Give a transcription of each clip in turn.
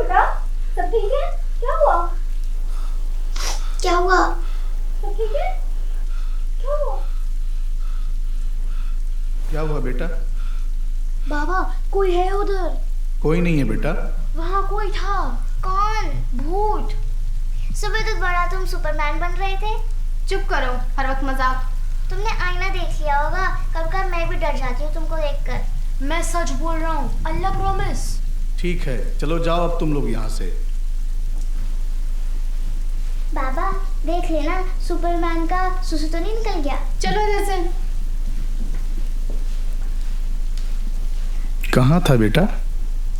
बेटा, सब ठीक है? क्या हुआ? क्या हुआ? सब ठीक है? क्या हुआ? क्या हुआ बेटा? बाबा, कोई है उधर? कोई नहीं है बेटा। वहाँ कोई था। कौन? भूत। सुबह तो बड़ा तुम सुपरमैन बन रहे थे। चुप करो, हर वक्त मजाक। तुमने आईना देख लिया होगा। कभी कभी मैं भी डर जाती हूँ तुमको देखकर। मैं सच बोल रहा हूँ, अल्लाह प्रॉमिस। ठीक है, चलो जाओ अब तुम लोग यहाँ से। बाबा देख लेना, सुपरमैन का सुसु तो नहीं निकल गया। चलो जैसे। कहाँ था बेटा?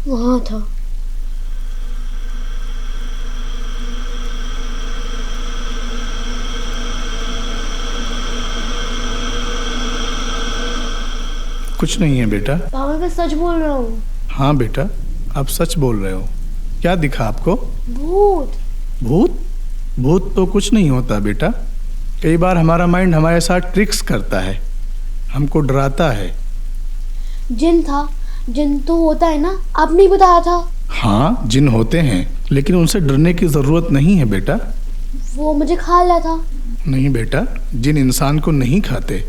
वहाँ था। कुछ नहीं है बेटा। बाबा मैं सच बोल रहा हूँ। हाँ बेटा, आप सच बोल रहे हो। क्या दिखा आपको? भूत। भूत? भूत तो कुछ नहीं होता बेटा। कई बार हमारा माइंड हमारे साथ ट्रिक्स करता है, हमको डराता है। जिन था। जिन तो होता है ना, आपने ही बताया था। हाँ, जिन होते हैं, लेकिन उनसे डरने की ज़रूरत नहीं है बेटा। वो मुझे खा लिया था। नहीं बेटा, जिन इंसान को नहीं खाते।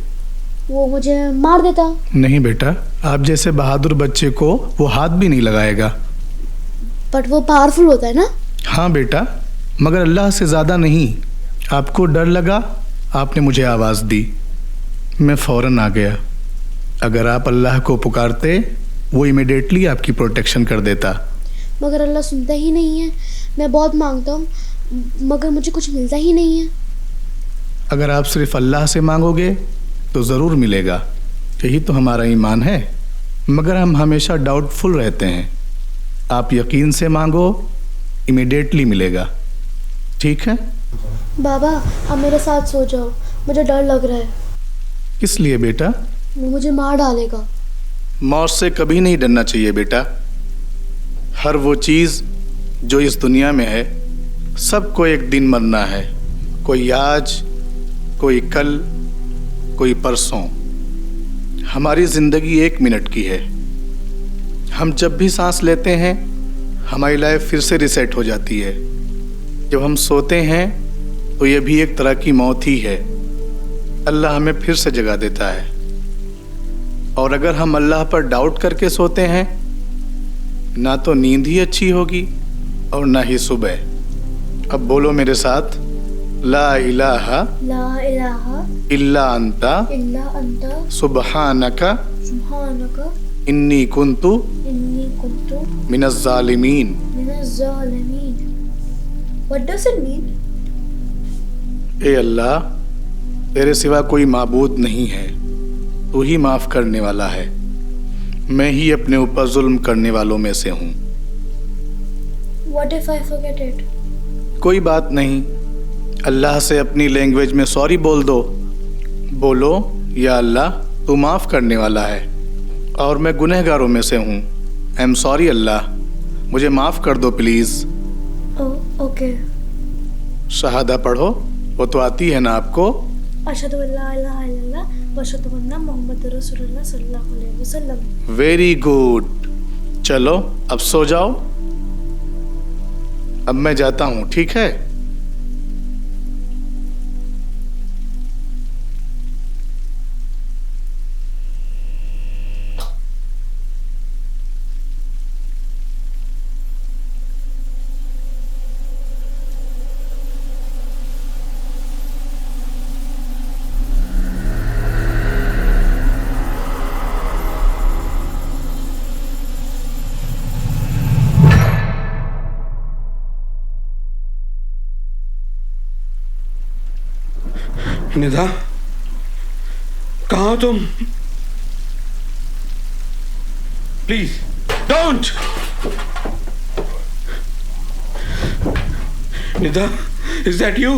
वो मुझे मार देता। नहीं बेटा, आप जैसे बहादुर बच्चे को वो हाथ भी नहीं लगाएगा। बट वो पावरफुल होता है ना? हाँ बेटा, मगर अल्लाह से ज़्यादा नहीं। आपको डर लगा, आपने मुझे आवाज़ दी, मैं फ़ौरन आ गया। अगर आप अल्लाह को पुकारते, वो इमीडिएटली आपकी प्रोटेक्शन कर देता। मगर अल्लाह सुनता ही नहीं है। मैं बहुत मांगता हूँ, मगर मुझे कुछ मिलता ही नहीं है। अगर आप सिर्फ अल्लाह से मांगोगे तो ज़रूर मिलेगा, यही तो हमारा ईमान है। मगर हम हमेशा डाउटफुल रहते हैं। आप यकीन से मांगो, इमीडिएटली मिलेगा। ठीक है? बाबा आप मेरे साथ सो जाओ, मुझे डर लग रहा है। किस लिए बेटा? वो मुझे मार डालेगा। मौत से कभी नहीं डरना चाहिए बेटा। हर वो चीज़ जो इस दुनिया में है, सबको एक दिन मरना है। कोई आज, कोई कल, कोई परसों। हमारी ज़िंदगी 1 मिनट की है। हम जब भी सांस लेते हैं, हमारी लाइफ फिर से रिसेट हो जाती है। जब हम सोते हैं तो ये भी एक तरह की मौत ही है। अल्लाह हमें फिर से जगा देता है। और अगर हम अल्लाह पर डाउट करके सोते हैं, ना तो नींद ही अच्छी होगी और ना ही सुबह। अब बोलो मेरे साथ, ला इलाहा इल्ला अंता सुब्हानका इन्नी कुन्तु मिनज़ ज़ालिमीन। What does it mean? ए अल्लाह, तेरे सिवा कोई माबूद नहीं है, तू ही माफ़ करने वाला है। मैं ही अपने ऊपर जुल्म करने वालों में से हूँ। What if I forget it? कोई बात नहीं, अल्लाह से अपनी लैंग्वेज में सॉरी बोल दो। बोलो, या अल्लाह तू माफ़ करने वाला है और मैं गुनहगारों में से हूँ। आई एम सॉरी अल्लाह, मुझे माफ़ कर दो प्लीज़। ओके। शहादा पढ़ो, वो तो आती है ना आपको? अशहदु अल्ला इलाहा इल्लल्लाह व अशहदु अन्ना मुहम्मदुर रसूलुल्लाह सल्लल्लाहु अलैहि वसल्लम। Very good. चलो अब सो जाओ। अब मैं जाता हूँ, ठीक है? निधा, कहाँ हो तुम? Please don't. Nidha, is that you?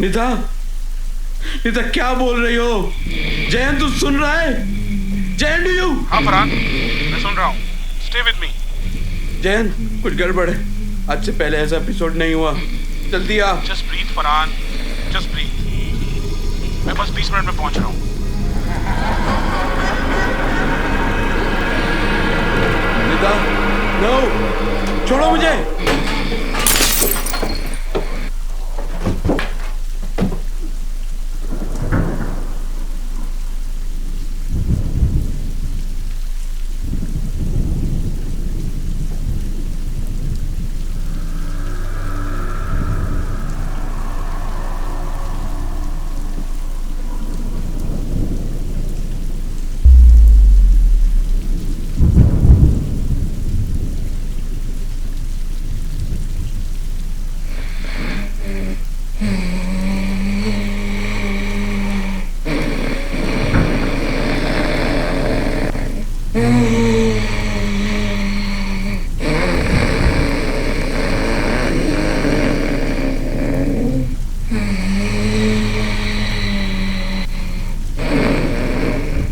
Nidha, Nidha क्या बोल रही हो? जयन तू सुन रहा है? Jayan do you? हाँ फरहान, मैं सुन रहा हूँ। Stay with me. जयन, कुछ गड़बड़ है। आज से पहले ऐसा एपिसोड नहीं हुआ। जल्दी आ। Just breathe Farhan, just breathe. मैं बस 20 मिनट में पहुंच रहा हूँ। छोड़ो मुझे।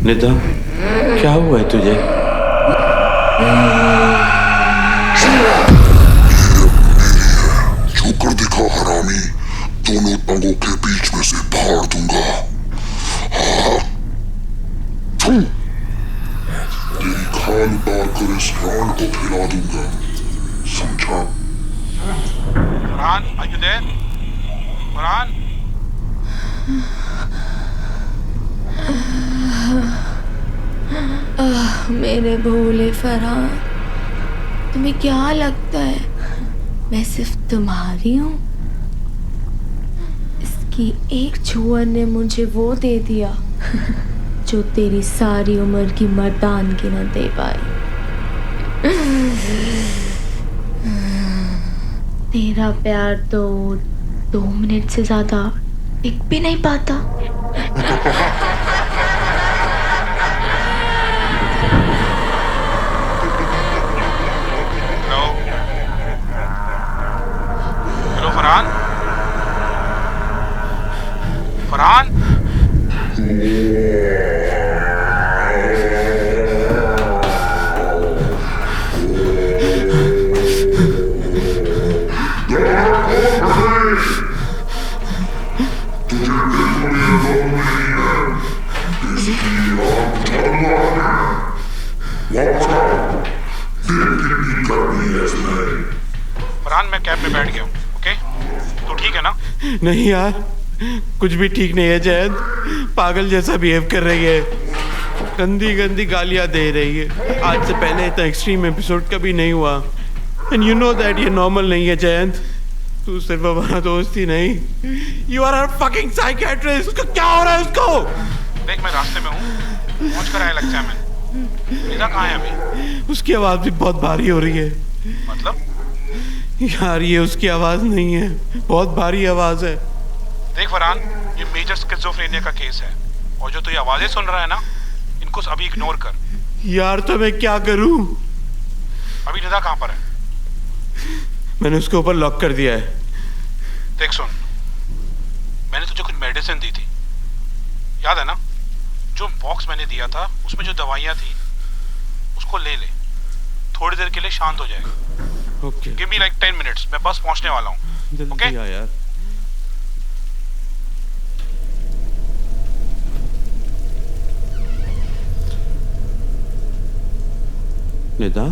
निदा, क्या हुआ है तुझे? जो कर दिखा हरामी, दोनों टंगों के बीच में से फाड़ दूंगा। तेरी खाल उतार कर इस रान को फैला दूंगा, समझा? Farhan, are you there? Farhan? मेरे भोले फरहान, तुम्हें क्या लगता है मैं सिर्फ तुम्हारी हूँ? इसकी एक छुअन ने मुझे वो दे दिया जो तेरी सारी उम्र की मर्दानगी न दे पाई। तेरा प्यार तो 2 मिनट से ज्यादा टिक भी नहीं पाता। हेलो फरहान? फरहान? फरहान, मैं कैब में बैठ गया हूँ, ओके? तो ठीक है ना? नहीं यार, कुछ भी ठीक नहीं है। जयंत पागल जैसा बिहेव कर रही है, गंदी गंदी गालियां दे रही है। आज से पहले इतना एक्सट्रीम एपिसोड कभी नहीं हुआ। एंड यू नो दैट ये नॉर्मल नहीं है जयंत। तू सिर्फ हमारा दोस्त ही नहीं, you are a fucking psychiatrist. उसका क्या हो रहा है उसको? देख, मैं रास्ते में हूँ, पहुँच कर आया लगता है। मैं निदा कहाँ है अभी? उसकी आवाज भी बहुत भारी हो रही है। मतलब? यार ये उसकी आवाज नहीं है, बहुत भारी आवाज है। देख फरहान, ये मेजर स्किज़ोफ्रेनिया का केस है, और जो तू ये आवाजें सुन रहा है ना, इनको अभी इग्नोर कर। यार तो मैं क्या करूं? अभी निदा कहाँ पर है? मैंने उसके ऊपर लॉक कर दिया है। देख सुन, मैंने तुझे कुछ मेडिसिन दी थी, याद है ना? जो बॉक्स मैंने दिया था उसमें जो दवाइयाँ थी, उसको ले ले, थोड़ी देर के लिए शांत हो जाएगा। Okay, give me like 10 minutes, मैं बस पहुंचने वाला हूँ। जल्दी ओके? आ यार। निदा,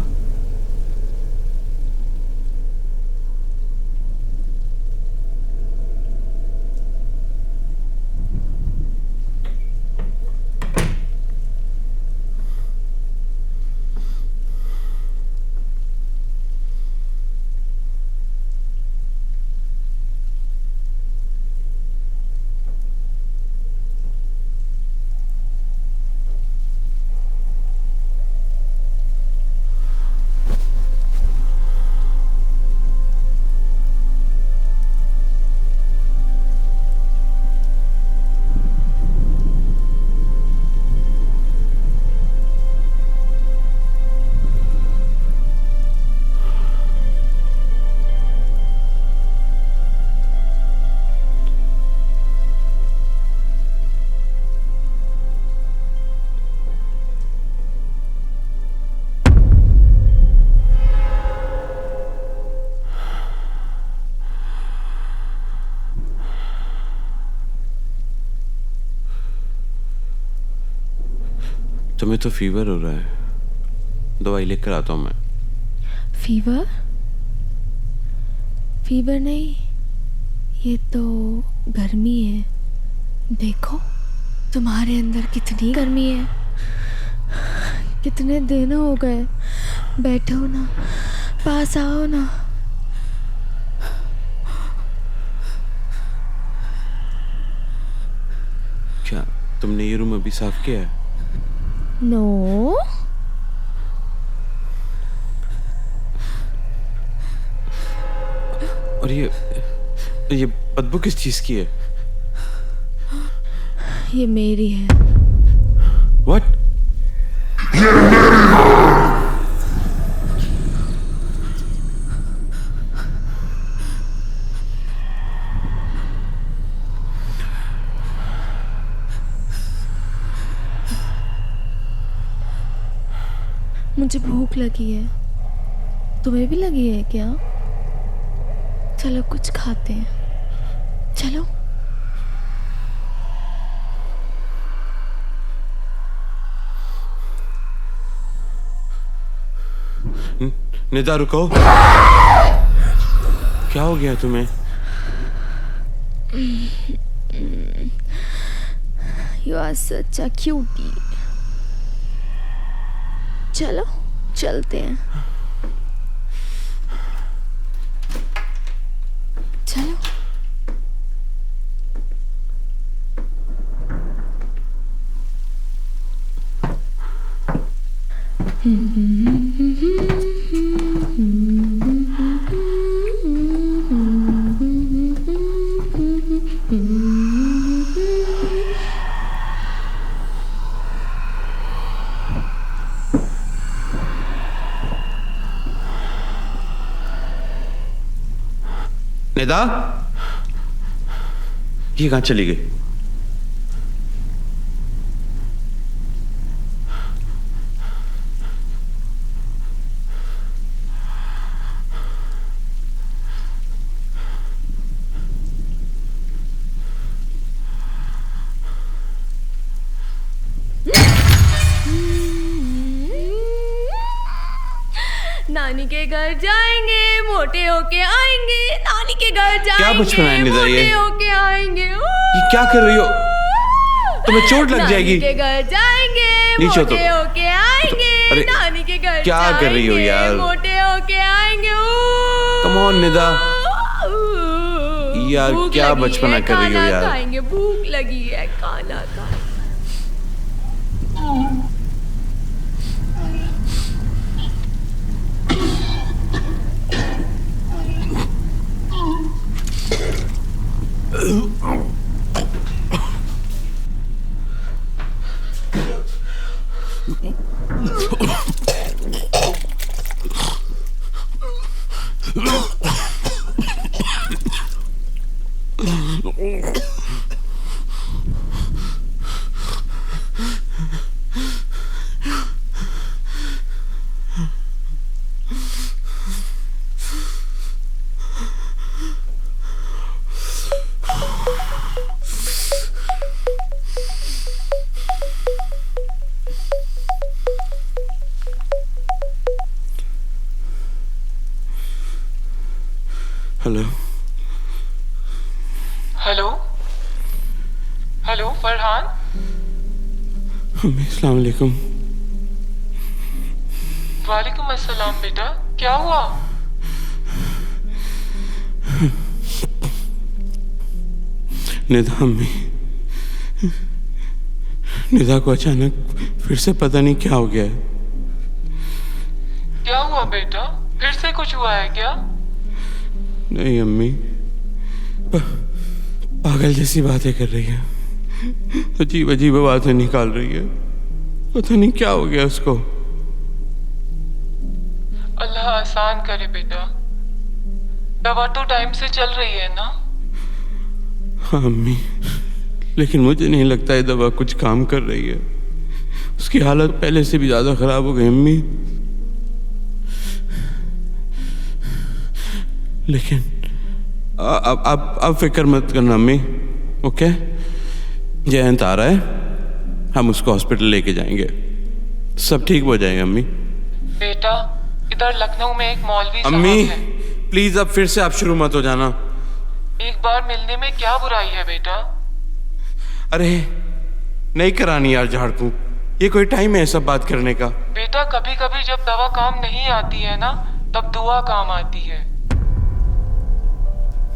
तुम्हें तो फीवर हो रहा है, दवाई लेकर आता हूँ मैं। फीवर? फीवर नहीं, ये तो गर्मी है। देखो तुम्हारे अंदर कितनी गर्मी है। कितने दिन हो गए, बैठो ना, पास आओ ना। क्या तुमने ये रूम अभी साफ किया है? नो, और ये बदबू किस चीज की है? ये मेरी है। What? मुझे भूख लगी है, तुम्हें भी लगी है क्या? चलो कुछ खाते हैं, चलो। निदा रुको, क्या हो गया तुम्हें? You are such a cutie. चलो चलते हैं, चलो। निदा, ये कहाँ चली गई? नानी के घर जाएंगे, मोटे होके आएंगे। नानी के घर जाएंगे, क्या बचपन है निदा ये? मोटे होके आएंगे। ये क्या कर रही हो? तुम्हें चोट लग जाएगी। नानी के घर जाएंगे, नीचे उतरो। मोटे होके आएंगे। अरे, नानी के घर क्या कर रही हो जाएंगे, यार? मोटे होके आएंगे। कम ऑन निदा, यार भूख क्या लगी बचपना है, कर रही हो खाना यार? खाएंगे, भूख लगी है, खाना खाएंगे। Hello hello hello Farhan. अस्सलाम वालेकुम। वालेकुम अस्सलाम बेटा, क्या हुआ? निदा अम्मी, निदा को अचानक फिर से पता नहीं क्या हो गया है। क्या हुआ बेटा, फिर से कुछ हुआ है क्या? नहीं अम्मी, पागल जैसी बातें कर रही है, अजीब अजीब बातें निकाल रही है। पता नहीं क्या हो गया उसको। अल्लाह आसान करे बेटा, दवा तो टाइम से चल रही है ना? हाँ अम्मी, लेकिन मुझे नहीं लगता ये दवा कुछ काम कर रही है। उसकी हालत पहले से भी ज्यादा खराब हो गई अम्मी। लेकिन अब फिक्र मत करना अम्मी, ओके? जयंत आ रहा है, हम उसको हॉस्पिटल लेके जाएंगे, सब ठीक हो जाएगा अम्मी। बेटा इधर लखनऊ में एक मौलवी साहब अम्मी है। प्लीज अब फिर से आप शुरू मत हो जाना। एक बार मिलने में क्या बुराई है बेटा? अरे नहीं करानी यार झाड़ फूंक, ये कोई टाइम है सब बात करने का? बेटा कभी कभी जब दवा काम नहीं आती है ना, तब दुआ काम आती है।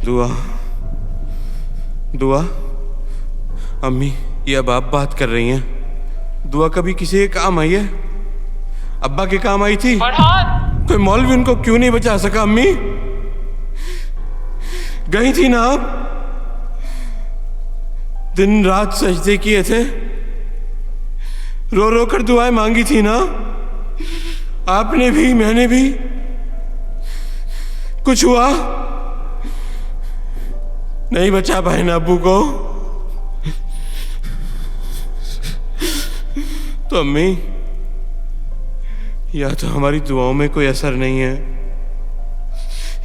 दुआ? दुआ? अम्मी ये अब आप बात कर रही हैं, दुआ कभी किसी के काम आई है? अब्बा के काम आई थी? फरहान! कोई मौलवी उनको क्यों नहीं बचा सका? अम्मी गई थी ना आप, दिन रात सजदे किए थे, रो रो कर दुआएं मांगी थी ना आपने भी, मैंने भी। कुछ हुआ? नहीं बचा पाए ना अब्बू को? तो अम्मी या तो हमारी दुआओं में कोई असर नहीं है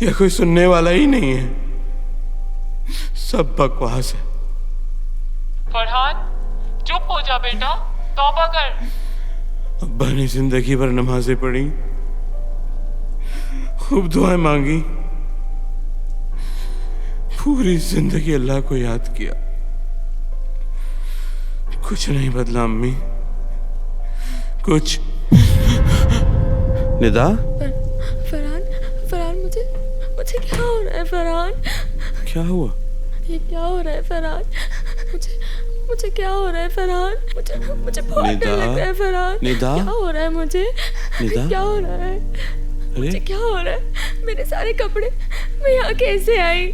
या कोई सुनने वाला ही नहीं है, सब बकवास है। फरहान चुप हो जा बेटा, तौबा कर। अब्बा ने जिंदगी भर नमाजें पढ़ी, खूब दुआएं मांगी, पूरी जिंदगी अल्लाह को याद किया, कुछ नहीं बदला अम्मी, कुछ। निदा? फरहान, फरहान मुझे क्या हो रहा है फरहान? क्या हुआ? ये क्या हो रहा है फरहान? मुझे क्या हो रहा है फरहान? मुझे बहुत डर लग रहा है फरहान। निदा? क्या हो रहा है मुझे? निदा? क्या हो रहा है? मुझे क्या हो रहा है? मेरे सारे कपड़े, मैं यहाँ कैसे आई?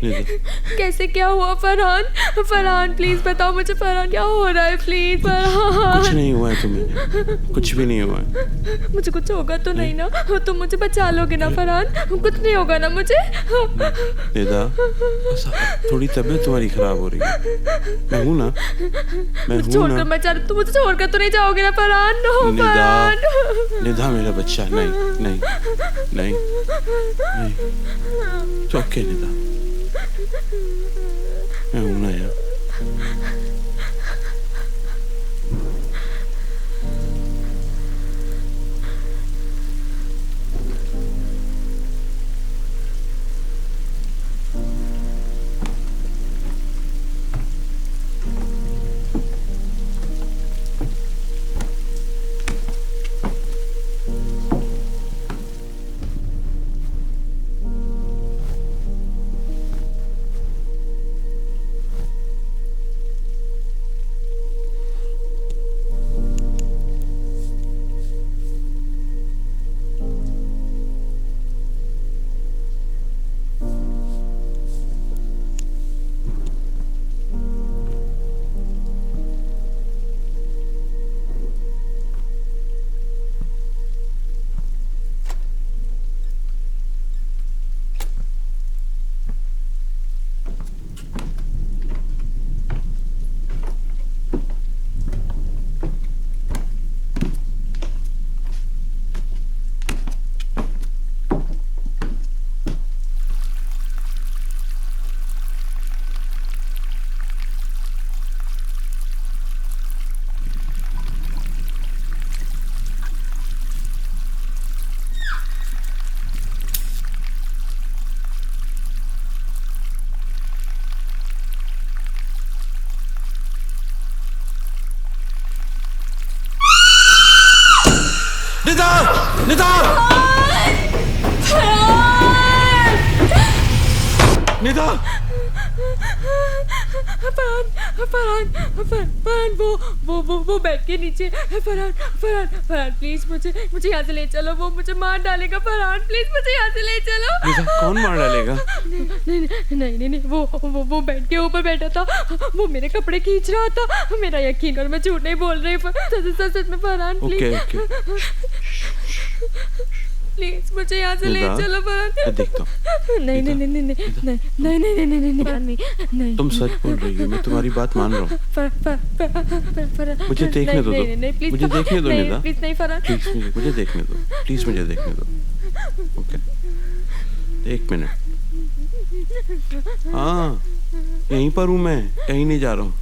कैसे क्या हुआ फरहान? फरहान प्लीज बताओ मुझे, फरहान क्या हो रहा है प्लीज फरहान? कुछ नहीं हुआ है तुम्हें, कुछ भी नहीं हुआ है। मुझे कुछ होगा तो नहीं ना? तुम मुझे बचा लोगे ना फरहान? कुछ नहीं होगा ना मुझे? निदा बस थोड़ी तबीयत तुम्हारी खराब हो रही है, मैं हूं ना, मैं हूं छोड़कर ना। मैं चाह, तुम मुझे छोड़कर तो नहीं जाओगे ना फरहान? नो निदा, फरहान। निदा मेरा बच्चा, नहीं नहीं नहीं नहीं, तो ओके निदा, मैं हूं ना यार। निदा! निदा! निदा! फरहान वो बेड के नीचे। फरहान प्लीज मुझे यहाँ से ले चलो, वो मुझे मार डालेगा। फरहान प्लीज मुझे यहाँ से ले चलो। निदा कौन मार डालेगा? नहीं वो बेड के ऊपर बैठा था, वो मेरे कपड़े खींच रहा था। मेरा यकीन करो, मैं झूठ नहीं बोल रही। सच में फरहान प्लीज प्लीज मुझे यहाँ से ले चलो फरहान। देखता हूँ। नहीं तुम सच बोल रही हो, मैं तुम्हारी बात मान रहा हूँ। मुझे देखने दो, मुझे देखने दो निदा, प्लीज नहीं फरहान, प्लीज मुझे देखने दो, प्लीज मुझे देखने दो। Okay 1 minute. हाँ यहीं पर हूँ मैं, कहीं नहीं जा रहा हूँ।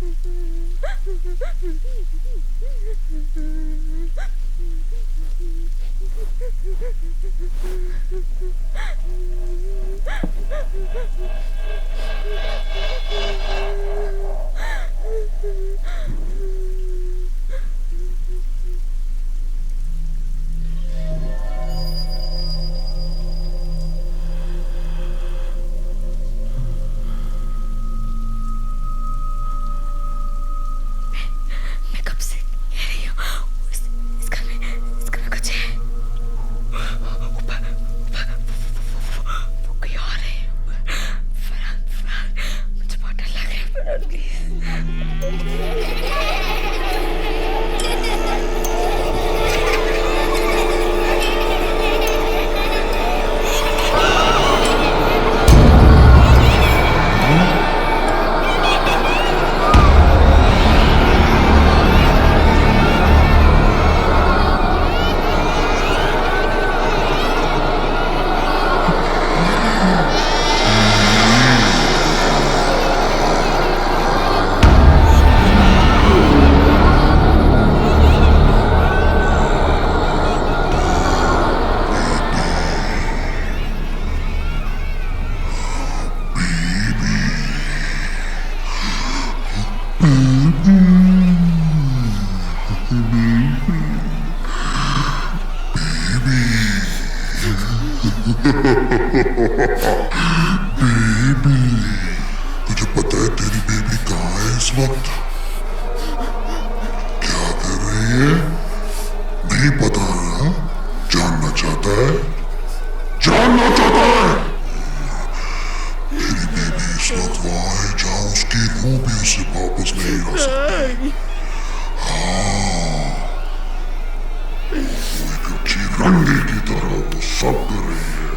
अंधे की तरह वो सब कर रही है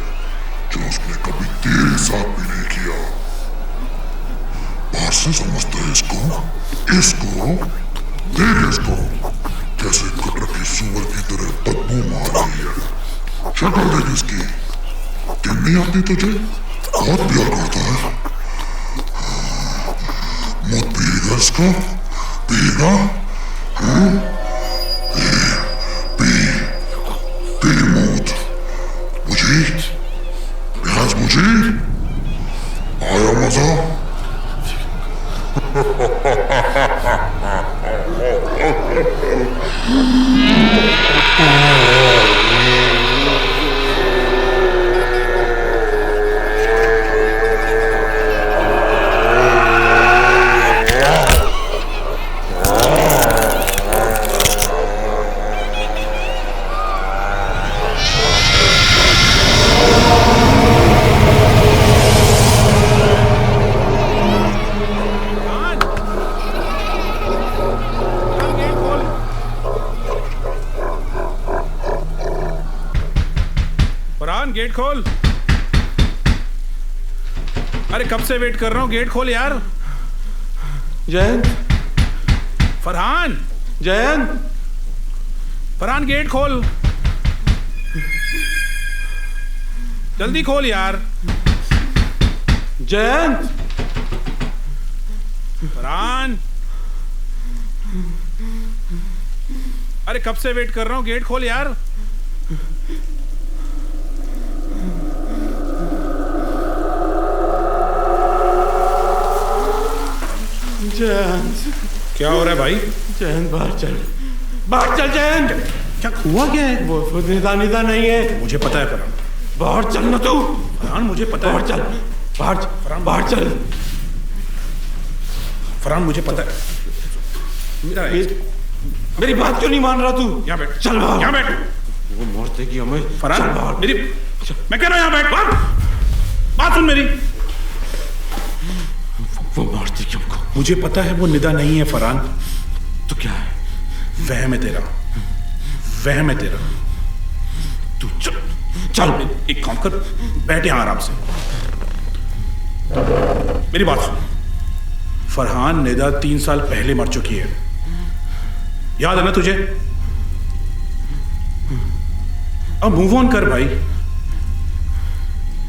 जो उसने कभी तेरे साथ भी नहीं किया। बाहर से समझता है इसको देख इसको कैसे कटर की सुअर की तरह बदबू मार रही है। शक्ल देख इसकी, गिन नहीं आती तुझे? बहुत प्यार करता है। मौत पिएगा इसका, पिएगा? पी मौत। मुझे प्यास, मुझे आया मजा। गेट खोल। अरे कब से वेट कर रहा हूँ, गेट खोल यार। जयंत, फरहान, जयंत, फरहान गेट खोल, जल्दी खोल यार। जयंत, फरहान, अरे कब से वेट कर रहा हूँ, गेट खोल यार। जयंत, क्या हो रहा है भाई? जयंत बाहर चल, बाहर चल जयंत। क्या हुआ, क्या है? वो निदा नहीं है। मुझे पता है फरहान। बाहर चल ना तू। फरहान मुझे पता है। बाहर चल, बाहर चल। फरहान मुझे पता है। मेरी बात क्यों नहीं मान रहा तू? यहाँ बैठ, चल बाहर। यहाँ बैठ। वो मोर्चे की हमें। फरहान मेरी, मैं कह रहा हूँ यहाँ बैठ, बात सुन मेरी। वो मारती क्यों को? मुझे पता है वो निदा नहीं है फरहान। तो क्या है? वहम है तेरा, वहम है तेरा। तू चल एक काम कर, बैठ यहां आराम से। मेरी बात सुन, फरहान निदा 3 साल पहले मर चुकी है, याद है ना तुझे? अब मूव ऑन कर भाई,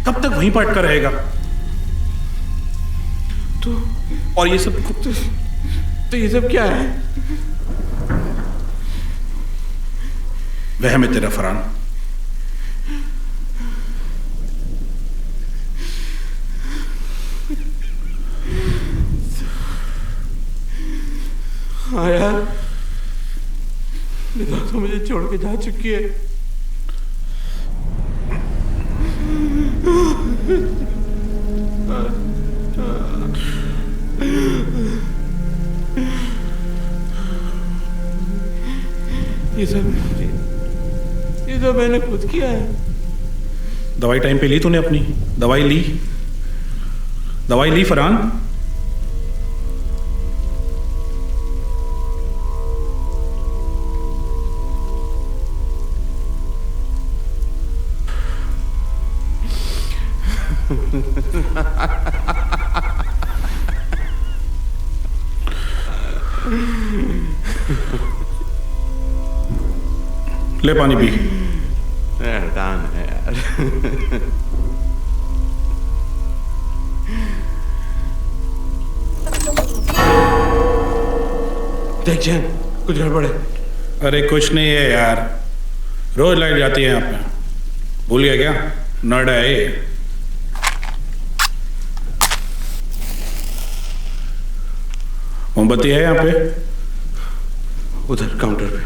कब तक वहीं पर अटका रहेगा? तो और ये सब तो ये सब क्या है? वहम है तेरा फरहान। हाँ यार, निदा तो मुझे छोड़ के जा चुकी है। ये सब मैंने खुद किया है। दवाई टाइम पे ली तूने अपनी? दवाई ली फरहान? ले पानी पी। दान है यार। देख जैन, कुछ गड़बड़ है। अरे कुछ नहीं है यार, रोज लाइट जाती है यहाँ पे, भूल गया क्या? नोएडा है ये। मोमबत्ती है यहाँ पे? उधर काउंटर पे।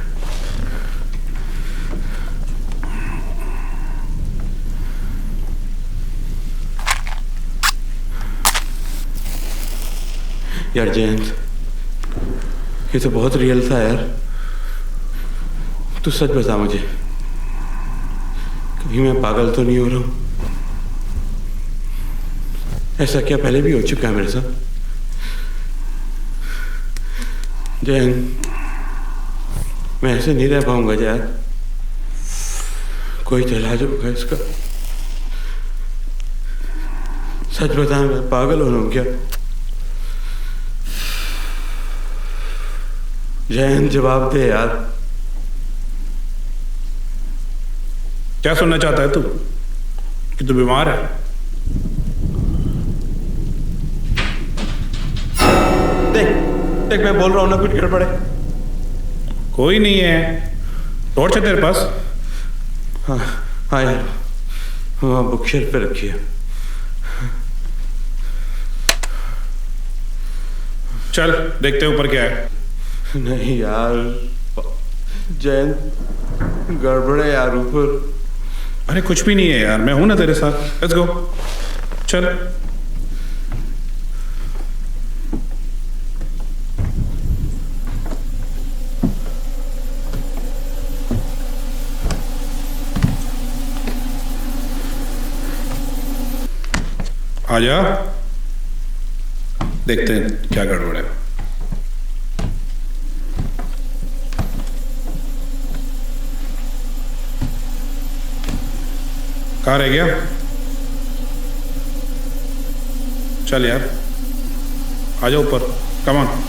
यार जयंत, ये तो बहुत रियल था यार। तू सच बता मुझे, कभी मैं पागल तो नहीं हो रहा हूं? ऐसा क्या पहले भी हो चुका है मेरे साथ? जयंत, मैं ऐसे नहीं रह पाऊंगा यार। कोई तो इलाज होगा इसका। सच बता, मैं पागल हो रहा हूँ क्या? जयंत जवाब दे यार। क्या सुनना चाहता है तू? कि तू बीमार है? देख देख, मैं बोल रहा हूँ ना, कुछ गड़बड़ है। कोई नहीं है। टॉर्च है तेरे पास? हाँ हाँ यार, हाँ बुक शेल्फ पे रखी है। चल देखते हैं ऊपर क्या है। नहीं यार जयंत, गड़बड़ है यार ऊपर। अरे कुछ भी नहीं है यार, मैं हूं ना तेरे साथ। लेट्स गो, चल। आजा, देखते हैं क्या गड़बड़ है। कहाँ रह गया? चल यार, आजा ऊपर, कम ऑन।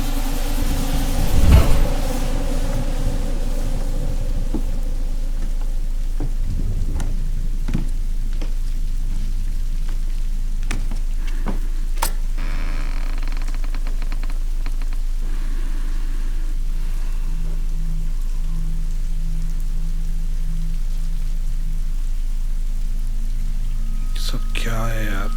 सब क्या है यार?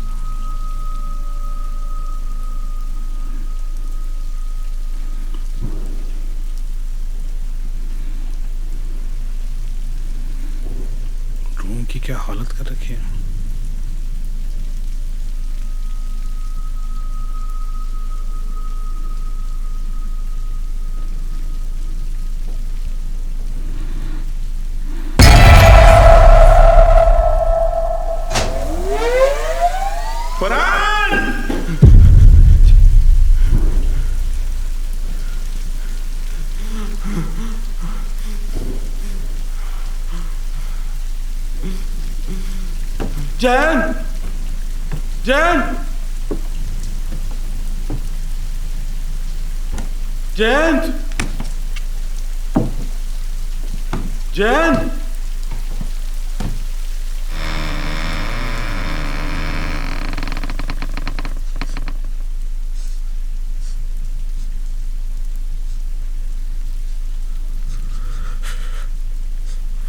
रूम की क्या हालत कर रखी है। जयंत, जयंत, जयंत, जयंत।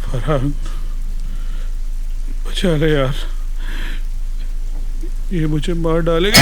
फरहान, बचा ले यार, ये मुझे मार डालेगा।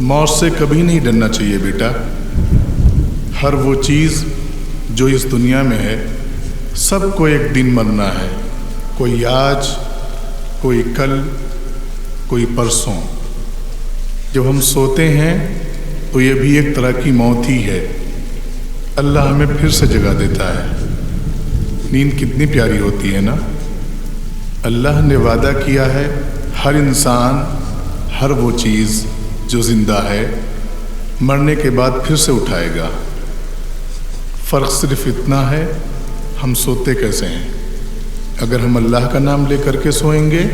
मौत से कभी नहीं डरना चाहिए बेटा। हर वो चीज़ जो इस दुनिया में है, सबको एक दिन मरना है। कोई आज, कोई कल, कोई परसों। जब हम सोते हैं तो ये भी एक तरह की मौत ही है। अल्लाह हमें फिर से जगा देता है। नींद कितनी प्यारी होती है ना। अल्लाह ने वादा किया है, हर इंसान, हर वो चीज़ जो जिंदा है मरने के बाद फिर से उठाएगा। फ़र्क सिर्फ इतना है, हम सोते कैसे हैं। अगर हम अल्लाह का नाम लेकर के सोएंगे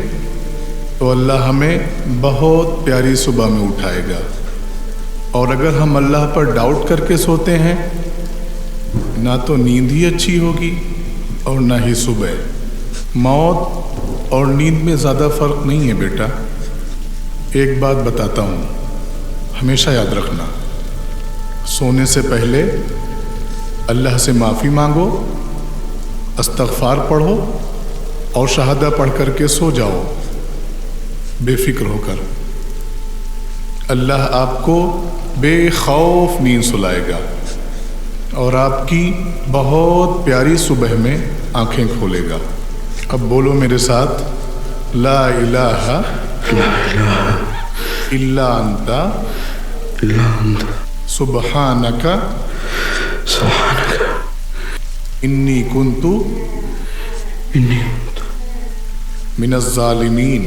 तो अल्लाह हमें बहुत प्यारी सुबह में उठाएगा। और अगर हम अल्लाह पर डाउट करके सोते हैं, ना तो नींद ही अच्छी होगी और ना ही सुबह। मौत और नींद में ज़्यादा फ़र्क नहीं है बेटा। एक बात बताता हूँ, हमेशा याद रखना, सोने से पहले अल्लाह से माफ़ी मांगो, इस्तग़फ़ार पढ़ो और शहादा पढ़ करके सो जाओ बेफिक्र होकर। अल्लाह आपको बेखौफ नींद सुलाएगा और आपकी बहुत प्यारी सुबह में आंखें खोलेगा। अब बोलो मेरे साथ, ला इलाहा इल्ला अंता सुब्हानका इन्नी कुन्तु मिनज़ ज़ालिमीन।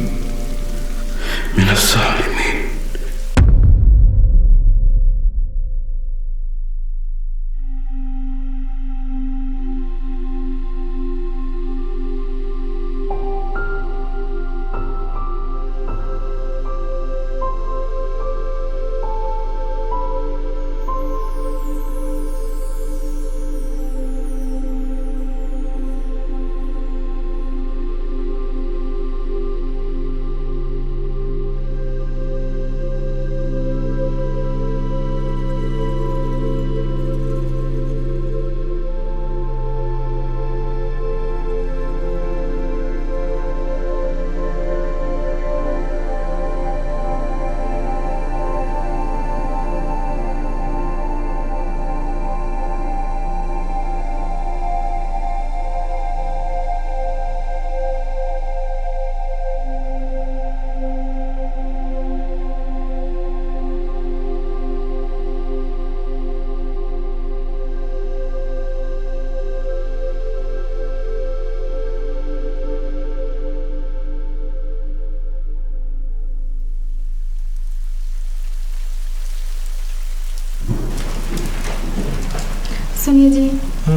सुनिए जी,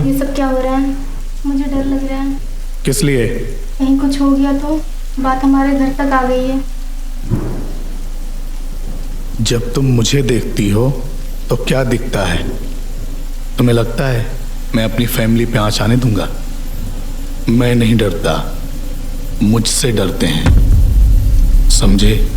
ये सब क्या हो रहा है? मुझे डर लग रहा है। किस लिए? कहीं कुछ हो गया तो बात हमारे घर तक आ गई है। जब तुम मुझे देखती हो तो क्या दिखता है? तुम्हें लगता है मैं अपनी फैमिली पे आँच आने दूंगा? मैं नहीं डरता, मुझसे डरते हैं। समझे?